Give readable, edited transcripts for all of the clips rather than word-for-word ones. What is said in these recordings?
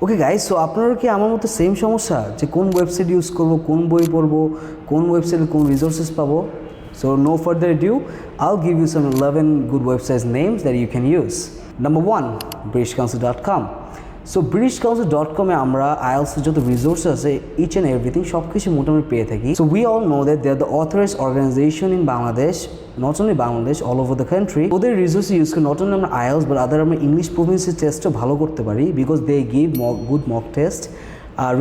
Okay guys, so আপনারা কি আমার মতো সেম সমস্যা যে কোন ওয়েবসাইট ইউজ করব, কোন বই পড়ব, কোন ওয়েবসাইটে কোন রিসোর্সেস পাবো? So no further ado, I'll give you some 11 good websites names that you can use. Number 1, britishcouncil.com. So britishcouncil.com এ আমরা IELTS এর যত রিসোর্স আছে ইচ অ্যান্ড এভরিথিং সব কিছু মোটামুটি পেয়ে থাকি। So we all know that they are the authorized organization in Bangladesh, not only Bangladesh, all over the country. ওদের রিসোর্স ইউজ করে নট অনলি আমরা IELTS বাট আদার আমরা ইংলিশ প্রফিসিয়েন্সি টেস্টও ভালো করতে পারি, because they give good mock test,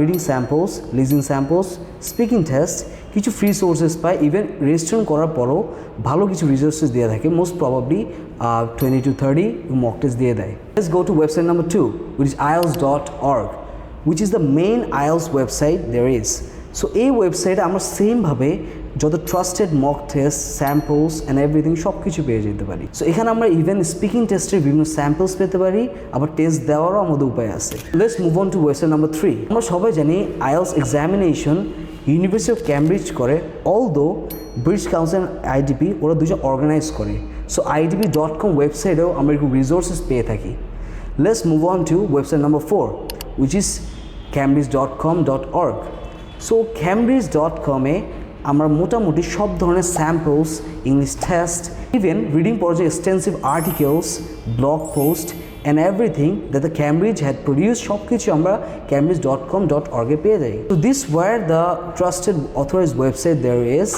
reading samples, listening samples, speaking test, কিছু free sources পায়। ইভেন রেজিস্ট্রেশন করার পরও ভালো কিছু রিসোর্সেস দিয়ে থাকে, most probably 20 to 30 mock test দিয়ে দেয়। Let's go to website number 2, which is 𝐼ELTS.org, which is the main IELTS website there is. So এই ওয়েবসাইটে আমরা সেমভাবে যত trusted mock test, samples and everything সব কিছু পেয়ে যেতে পারি। সো এখানে আমরা ইভেন স্পিকিং টেস্টের বিভিন্ন স্যাম্পলস পেতে পারি, আবার টেস্ট দেওয়ারও আমাদের উপায় আছে। Let's move on two website number 3। আমরা সবাই জানি IELTS examination university of Cambridge করে, অলদো ব্রিটিশ কাউন্সিল IDP ওরা দুজন অর্গানাইজ করে। সো idp.com ওয়েবসাইটেও আমরা একটু রিসোর্সেস পেয়ে থাকি। Let's move on to website number 4, which is cambridge.com.org. So cambridge.com এ আমরা মোটামুটি সব ধরনের samples, English test, even reading পর্যায়ে extensive articles, blog post and everything that the Cambridge had produce সব কিছু আমরা cambridge.com.org এ পেয়ে যাই। তো this were the trusted authorized website there is.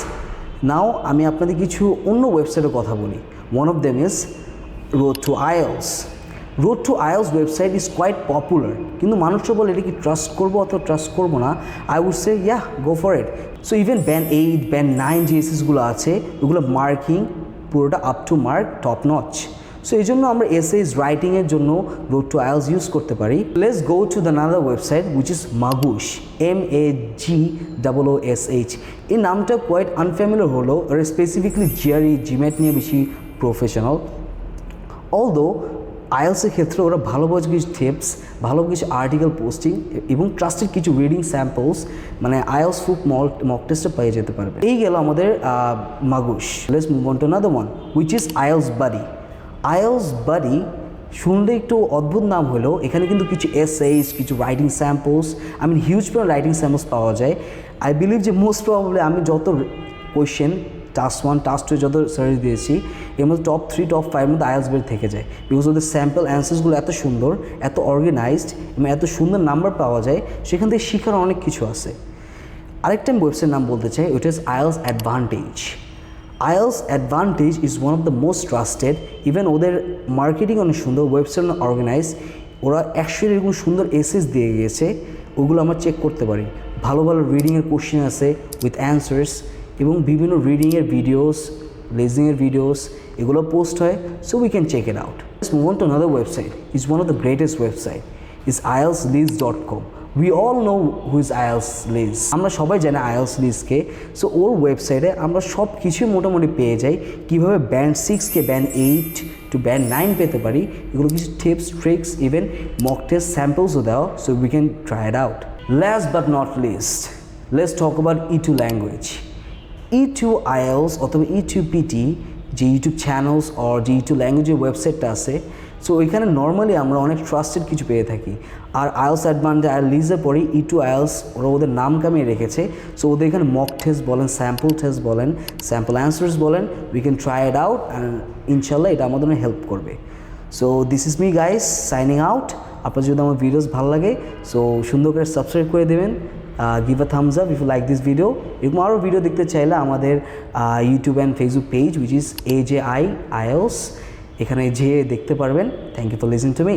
Now আমি আপনাদের কিছু অন্য ওয়েবসাইটের কথা বলি। One of them is road to IELTS. Road to IELTS website is quite popular, কিন্তু মানুষরা বলে এটা কি ট্রাস্ট করবো অথবা ট্রাস্ট করবো না। I would say yeah, go for it. So even band 8, band 9 যে এসএসগুলো আছে ওগুলো মার্কিং পুরোটা up to mark, top notch. So এই জন্য আমরা এসএস রাইটিংয়ের জন্য রোড টু IELTS ইউজ করতে পারি। Let's go to the another website which is Magoosh, MAGOOSH। এই নামটা কোয়াইট আনফ্যামিলিয়ার হলো, এরা স্পেসিফিকলি GRE, GMAT নিয়ে বেশি প্রফেশনাল। অলদো IELTS-এর ক্ষেত্রে ওরা ভালো কিছু টিপস, ভালো কিছু আর্টিকেল পোস্টিং এবং ট্রাস্টেড কিছু রিডিং স্যাম্পলস, মানে IELTS ফুক মক টেস্টে পেয়ে যেতে পারবে। এই গেল আমাদের Magoosh. Let's move on to another one, which is IELTS buddy. IELTS buddy শুনলে একটু অদ্ভুত নাম হলেও এখানে কিন্তু কিছু এসএস, কিছু রাইটিং স্যাম্পলস, হিউজ পরিমাণ রাইটিং স্যাম্পলস পাওয়া যায়। আই বিলিভ যে মোস্ট প্রবাবলি আমি যত কোয়েশ্চেন টাস্ক 1, টাস্ক 2 যত সার্চ দিয়েছি এর মধ্যে টপ 3, টপ 5 মধ্যে IELTS বের থেকে যায়, বিকজ ওদের স্যাম্পল অ্যান্সার্সগুলো এত সুন্দর, এত অর্গানাইজড এবং এত সুন্দর নাম্বার পাওয়া যায়, সেখান থেকে শেখার অনেক কিছু আছে। আরেকটা আমি ওয়েবসাইট নাম বলতে চাই, ওইটা is IELTS advantage. IELTS advantage is one of the most trusted. Even ওদের মার্কেটিং অনেক সুন্দর, ওয়েবসাইট অর্গানাইজ, ওরা অ্যাকচুয়ালি এরকম সুন্দর এসএস দিয়ে গিয়েছে, ওগুলো আমরা চেক করতে পারি। ভালো ভালো রিডিংয়ের কোশ্চেন আছে উইথ অ্যান্সার্স এবং বিভিন্ন রিডিংয়ের ভিডিওস, লিসনিংয়ের ভিডিওস এগুলো পোস্ট হয়। So we can check it out. Let's move on to another website, is one of the greatest website, is IELTSList.com. We all know who is IELTSList. আমরা সবাই জানি IELTSList-কে। So ওর ওয়েবসাইটে আমরা সব কিছুই মোটামুটি পেয়ে যাই, কীভাবে ব্যান্ড 6-কে ব্যান্ড 8 টু ব্যান্ড 9 পেতে পারি, এগুলো কিছু tips, tricks, even mock test স্যাম্পলসও দেওয়া। So we can try it out. Last but not least, let's talk about E2 language. E2 IELTS অথবা E2 PT যে ইউটিউব চ্যানেলস আর যে E2 ল্যাঙ্গুয়েজের ওয়েবসাইটটা আছে, সো ওইখানে নর্মালি আমরা অনেক ট্রাস্টেড কিছু পেয়ে থাকি। আর IELTS অ্যাডভান্টেজ, লিস্টের পরে E2 IELTS ওরা ওদের নাম কামিয়ে রেখেছে। সো ওদের এখানে মক টেস্ট বলেন, স্যাম্পল টেস্ট বলেন, স্যাম্পল অ্যান্সার্স বলেন, we can try it out and ইনশাল্লাহ এটা আমাদের হেল্প করবে। So this is me guys signing out. আপনার যদি আমার ভিডিওস ভালো লাগে সো সুন্দর করে সাবস্ক্রাইব করে দেবেন, give a thumbs up if you like this video. এরকম আরও ভিডিও দেখতে চাইলে আমাদের YouTube and Facebook page which is AJI IELTS, এখানে যেয়ে দেখতে পারবেন। Thank you for listening to me.